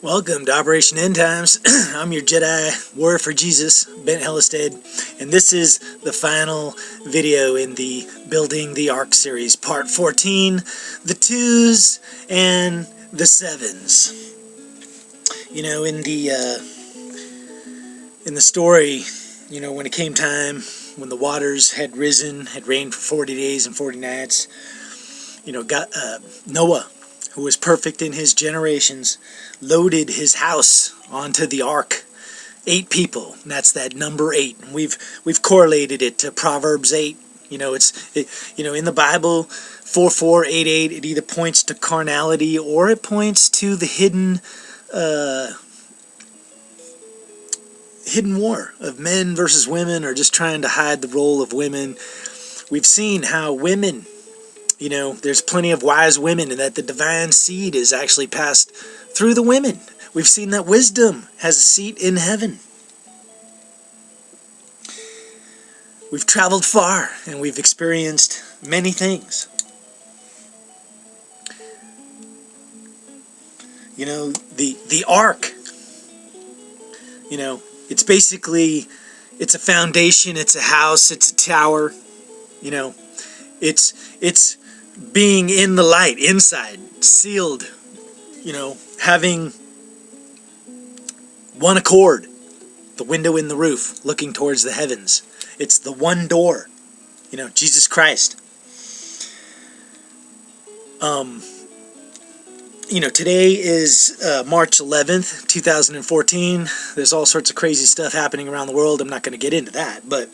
Welcome to Operation End Times. I'm your Jedi Warrior for Jesus, Bent Hellestead, and this is the final video in the Building the Ark series, part 14, the 2's and the 7's. You know, in the story, you know, when it came time, when the waters had risen, had rained for 40 days and 40 nights, you know, Noah, who was perfect in his generations, loaded his house onto the ark. 8 people, and that's that number 8. And we've correlated it to Proverbs 8. You know, in the Bible, 4488, it either points to carnality or it points to the hidden war of men versus women, or just trying to hide the role of women. We've seen how women, you know, there's plenty of wise women, and that the divine seed is actually passed through the women. We've seen that wisdom has a seat in heaven. We've traveled far, and we've experienced many things. You know, the ark, you know, it's basically, it's a foundation, it's a house, it's a tower, you know, it's being in the light, inside, sealed, you know, having one accord, the window in the roof, looking towards the heavens. It's the one door, you know, Jesus Christ. You know, today is March 11th, 2014. There's all sorts of crazy stuff happening around the world. I'm not going to get into that, but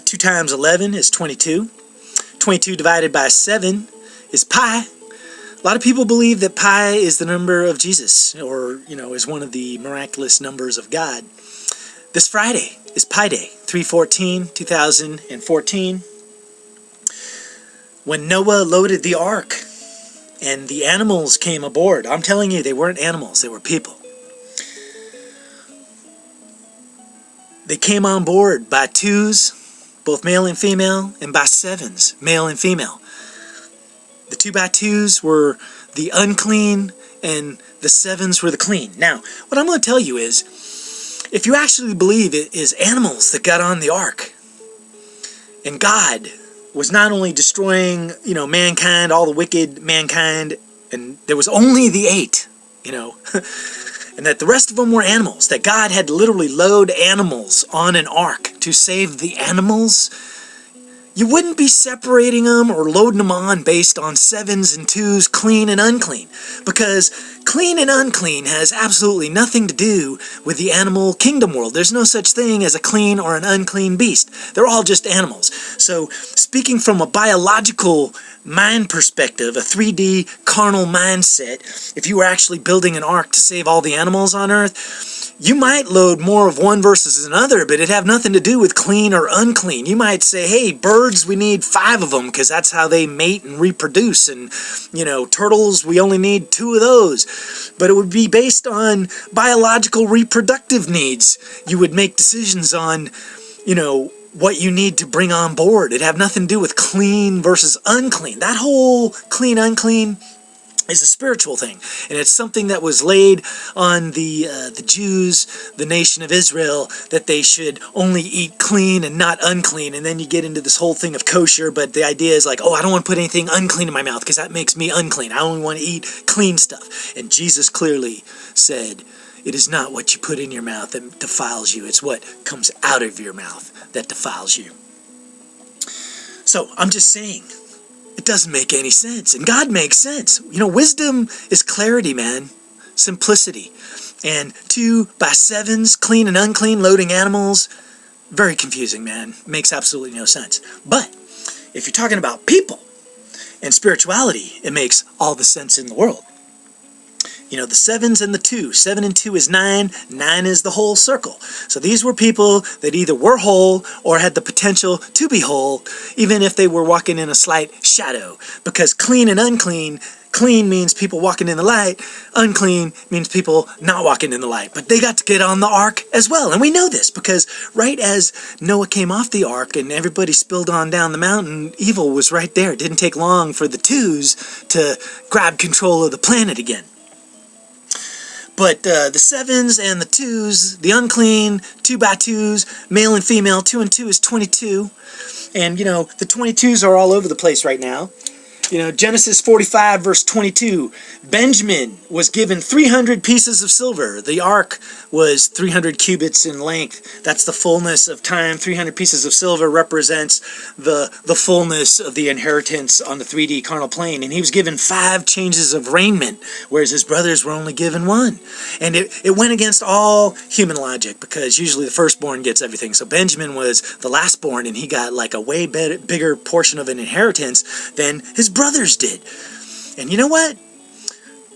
2 times 11 is 22. 22 divided by 7 is pi. A lot of people believe that pi is the number of Jesus, or, you know, is one of the miraculous numbers of God. This Friday is Pi Day, 3/14/2014, when Noah loaded the ark and the animals came aboard. I'm telling you, they weren't animals, they were people. They came on board by 2's, both male and female, and by 7's, male and female. The 2x2's were the unclean, and the 7's were the clean. Now, what I'm going to tell you is, if you actually believe it is animals that got on the ark, and God was not only destroying, you know, mankind, all the wicked mankind, and there was only the 8, you know, and that the rest of them were animals, that God had to literally load animals on an ark to save the animals, you wouldn't be separating them or loading them on based on 7's and 2's, clean and unclean, because clean and unclean has absolutely nothing to do with the animal kingdom world. There's no such thing as a clean or an unclean beast. They're all just animals. So speaking from a biological mind perspective, a 3D carnal mindset, if you were actually building an ark to save all the animals on earth, you might load more of one versus another, but it'd have nothing to do with clean or unclean. You might say, hey, birds, we need 5 of them because that's how they mate and reproduce. And, you know, turtles, we only need 2 of those. But it would be based on biological reproductive needs. You would make decisions on, you know, what you need to bring on board. It'd have nothing to do with clean versus unclean. That whole clean, unclean is a spiritual thing, and it's something that was laid on the Jews, the nation of Israel, that they should only eat clean and not unclean. And then you get into this whole thing of kosher, but the idea is like, oh, I don't want to put anything unclean in my mouth because that makes me unclean. I only want to eat clean stuff. And Jesus clearly said, it is not what you put in your mouth that defiles you, it's what comes out of your mouth that defiles you. So I'm just saying, it doesn't make any sense. And God makes sense. You know, wisdom is clarity, man. Simplicity. And 2x7's, clean and unclean, loading animals, very confusing, man. Makes absolutely no sense. But if you're talking about people and spirituality, it makes all the sense in the world. You know, the 7's and the 2. 7 and 2 is 9. 9 is the whole circle. So these were people that either were whole or had the potential to be whole, even if they were walking in a slight shadow. Because clean and unclean, clean means people walking in the light, unclean means people not walking in the light. But they got to get on the ark as well. And we know this because right as Noah came off the ark and everybody spilled on down the mountain, evil was right there. It didn't take long for the 2's to grab control of the planet again. But the 7's and the 2's, the unclean, 2x2's, male and female, 2 and 2 is 22. And, you know, the 22's are all over the place right now. You know, Genesis 45, verse 22, Benjamin was given 300 pieces of silver. The ark was 300 cubits in length. That's the fullness of time. 300 pieces of silver represents the fullness of the inheritance on the 3D carnal plane. And he was given 5 changes of raiment, whereas his brothers were only given 1. And it went against all human logic, because usually the firstborn gets everything. So Benjamin was the lastborn, and he got like a way bigger portion of an inheritance than his brothers did. And you know what?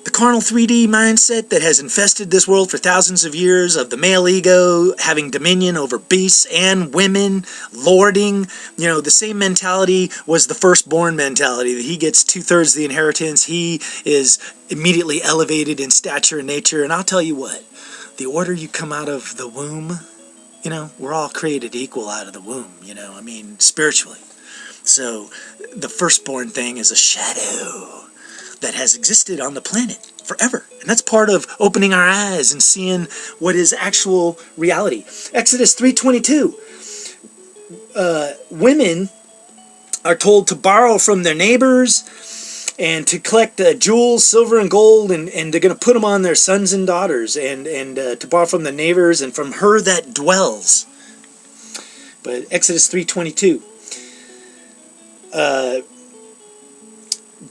The carnal 3D mindset that has infested this world for thousands of years, of the male ego having dominion over beasts and women, lording, you know, the same mentality was the firstborn mentality, that he gets 2/3 the inheritance, he is immediately elevated in stature and nature. And I'll tell you what, the order you come out of the womb, you know, we're all created equal out of the womb, you know, I mean, spiritually. So the firstborn thing is a shadow that has existed on the planet forever. And that's part of opening our eyes and seeing what is actual reality. Exodus 3:22. Women are told to borrow from their neighbors and to collect jewels, silver and gold, and they're going to put them on their sons and daughters, and to borrow from the neighbors and from her that dwells. But Exodus 3:22.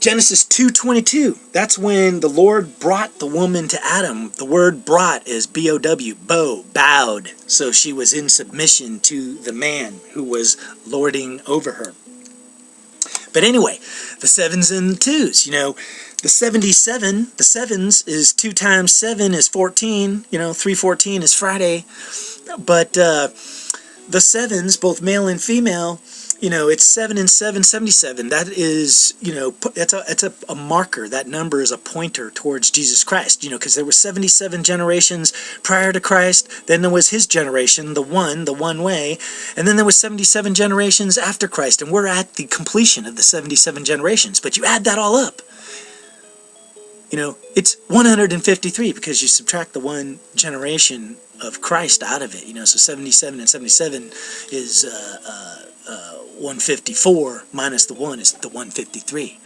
Genesis 2:22, that's when the Lord brought the woman to Adam. The word brought is B-O-W, bowed. So she was in submission to the man who was lording over her. But anyway, the 7's and the 2's, you know, the 77, the 7's is 2 times 7 is 14, you know, 314 is Friday. But the 7's, both male and female, you know, it's 7 and 7, 77. That is, you know, it's a marker. That number is a pointer towards Jesus Christ, you know, because there were 77 generations prior to Christ. Then there was his generation, the one way. And then there was 77 generations after Christ. And we're at the completion of the 77 generations. But you add that all up, you know, it's 153, because you subtract the one generation of Christ out of it, you know. So 77 and 77 is 154 minus the 1 is the 153.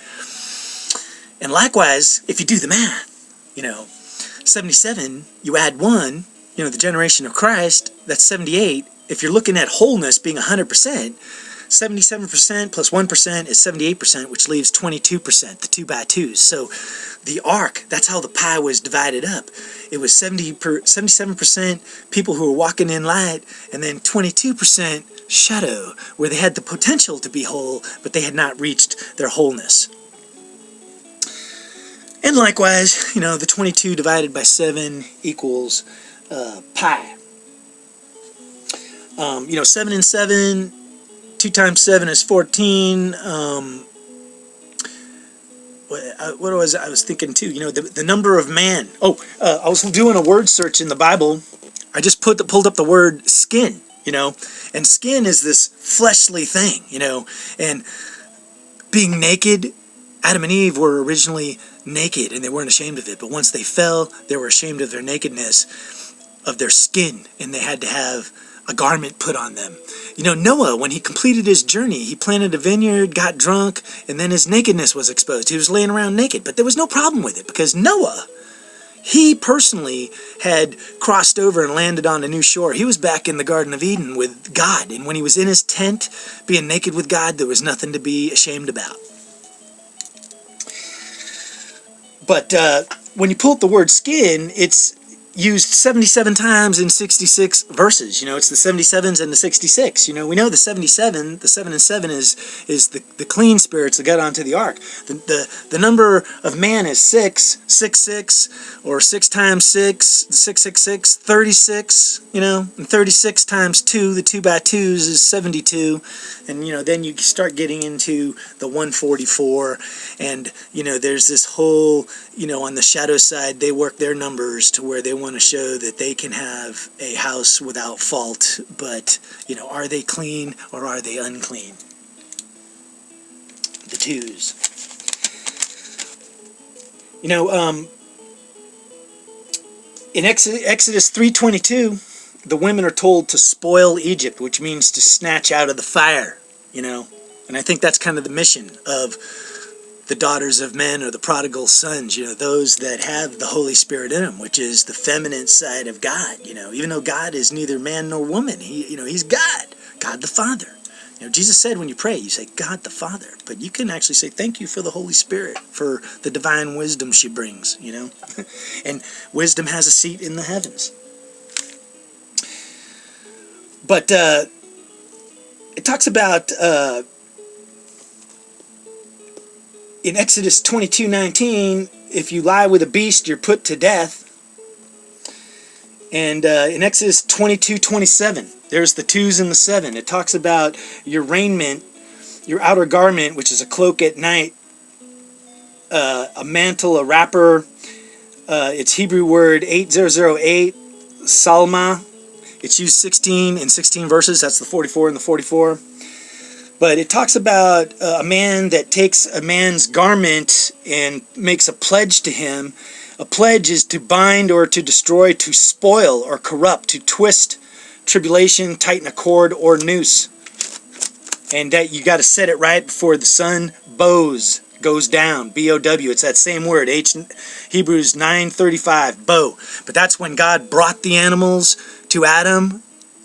And likewise, if you do the math, you know, 77, you add 1, you know, the generation of Christ, that's 78. If you're looking at wholeness being 100%, 77% plus 1% is 78%, which leaves 22%, the 2x2's. So the ark, that's how the pie was divided up. It was 77% people who were walking in light, and then 22% shadow, where they had the potential to be whole, but they had not reached their wholeness. And likewise, you know, the 22 divided by 7 equals pi. You know, 7 and 7, 2 times 7 is 14. What was I was thinking too? You know, the number of man. I was doing a word search in the Bible. I just pulled up the word skin. You know, and skin is this fleshly thing. You know, and being naked. Adam and Eve were originally naked, and they weren't ashamed of it. But once they fell, they were ashamed of their nakedness, of their skin, and they had to have a garment put on them. You know, Noah, when he completed his journey, he planted a vineyard, got drunk, and then his nakedness was exposed. He was laying around naked, but there was no problem with it, because Noah, he personally had crossed over and landed on a new shore. He was back in the Garden of Eden with God, and when he was in his tent, being naked with God, there was nothing to be ashamed about. But when you pull up the word skin, it's used 77 times in 66 verses. You know, it's the 77s and the 66. You know, we know the 77, the 7 and 7 is the clean spirits that got onto the ark. The number of man is 6, 6, 6, or 6 times 6, 666, 36, you know, and 36 times 2, the 2x2's is 72. And, you know, then you start getting into the 144, and, you know, there's this whole, you know, on the shadow side, they work their numbers to where they want to show that they can have a house without fault, but, you know, are they clean or are they unclean? The 2's. You know, In Exodus 3:22, the women are told to spoil Egypt, which means to snatch out of the fire, And I think that's kind of the mission of the daughters of men, or the prodigal sons, those that have the Holy Spirit in them, which is the feminine side of God, even though God is neither man nor woman, he's God the Father. Jesus said when you pray, you say God the Father, but you can actually say thank you for the Holy Spirit, for the divine wisdom she brings, and wisdom has a seat in the heavens. But it talks about in Exodus 22:19, if you lie with a beast, you're put to death. And in Exodus 22:27, there's the 2's and the 7. It talks about your raiment, your outer garment, which is a cloak at night, a mantle, a wrapper. It's Hebrew word 8008, salma. It's used 16 verses. That's the 44 and the 44. But it talks about a man that takes a man's garment and makes a pledge to him. A pledge is to bind or to destroy, to spoil or corrupt, to twist, tribulation, tighten a cord or noose. And that you got to set it right before the sun goes down, B-O-W. It's that same word, Hebrews 9:35, bow. But that's when God brought the animals to Adam,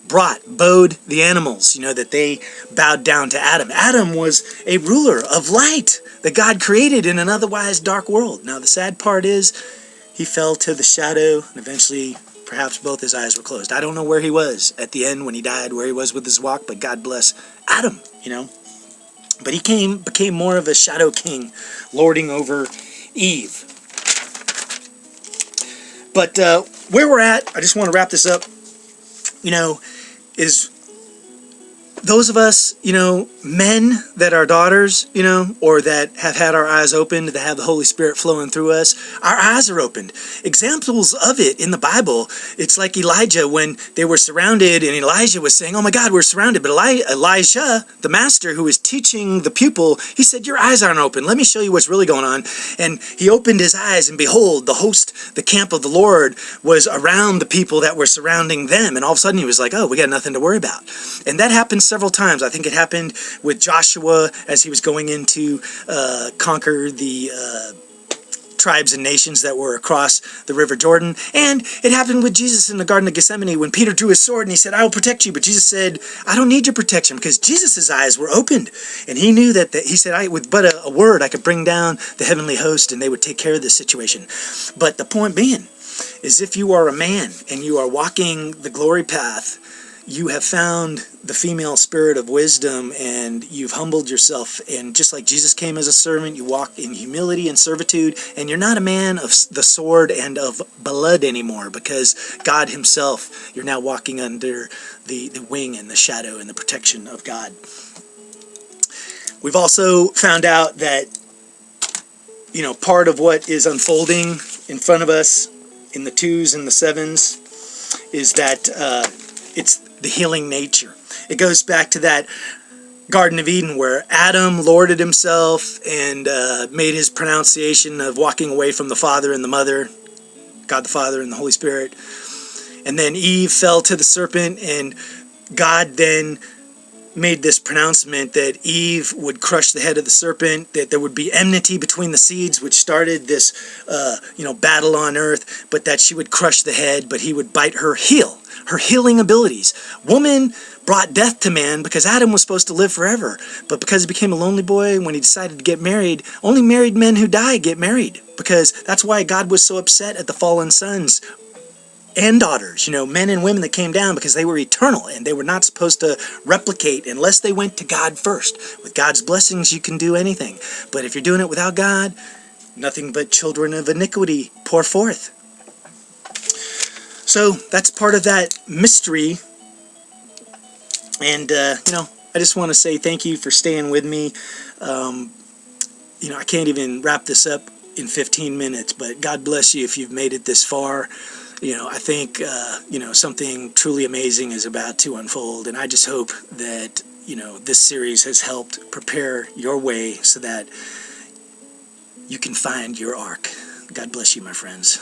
bowed the animals, that they bowed down to Adam. Adam was a ruler of light that God created in an otherwise dark world. Now the sad part is he fell to the shadow, and eventually perhaps both his eyes were closed. I don't know where he was at the end when he died, where he was with his walk, but God bless Adam, But he became more of a shadow king, lording over Eve. But where we're at, I just want to wrap this up, is those of us, men that are daughters, or that have had our eyes opened, that have the Holy Spirit flowing through us, our eyes are opened. Examples of it in the Bible, it's like Elijah when they were surrounded, and Elijah was saying, oh my God, we're surrounded. But Elisha, the master who was teaching the pupil, he said, your eyes aren't open. Let me show you what's really going on. And he opened his eyes, and behold, the camp of the Lord was around the people that were surrounding them. And all of a sudden he was like, oh, we got nothing to worry about. And that happened several times. I think it happened with Joshua as he was going in to conquer the tribes and nations that were across the River Jordan. And it happened with Jesus in the Garden of Gethsemane when Peter drew his sword and he said, I will protect you. But Jesus said, I don't need your protection, because Jesus' eyes were opened. And he knew that he said, with but a word, I could bring down the heavenly host and they would take care of this situation. But the point being is, if you are a man and you are walking the glory path, you have found the female spirit of wisdom, and you've humbled yourself, and just like Jesus came as a servant, you walk in humility and servitude, and you're not a man of the sword and of blood anymore, because God himself, you're now walking under the wing and the shadow and the protection of God. We've also found out that, part of what is unfolding in front of us in the 2's and the 7's is that it's the healing nature. It goes back to that Garden of Eden where Adam lorded himself and made his pronunciation of walking away from the Father and the Mother, God the Father and the Holy Spirit. And then Eve fell to the serpent, and God then made this pronouncement that Eve would crush the head of the serpent, that there would be enmity between the seeds, which started this battle on earth, but that she would crush the head, but he would bite her healing abilities. Woman brought death to man because Adam was supposed to live forever, but because he became a lonely boy, when he decided to get married, only married men who die get married, because that's why God was so upset at the fallen sons and daughters, men and women that came down, because they were eternal and they were not supposed to replicate unless they went to God first. With God's blessings, you can do anything, but if you're doing it without God, nothing but children of iniquity pour forth. So that's part of that mystery. And, I just want to say thank you for staying with me. I can't even wrap this up in 15 minutes, but God bless you if you've made it this far. I think, something truly amazing is about to unfold. And I just hope that, this series has helped prepare your way so that you can find your ark. God bless you, my friends.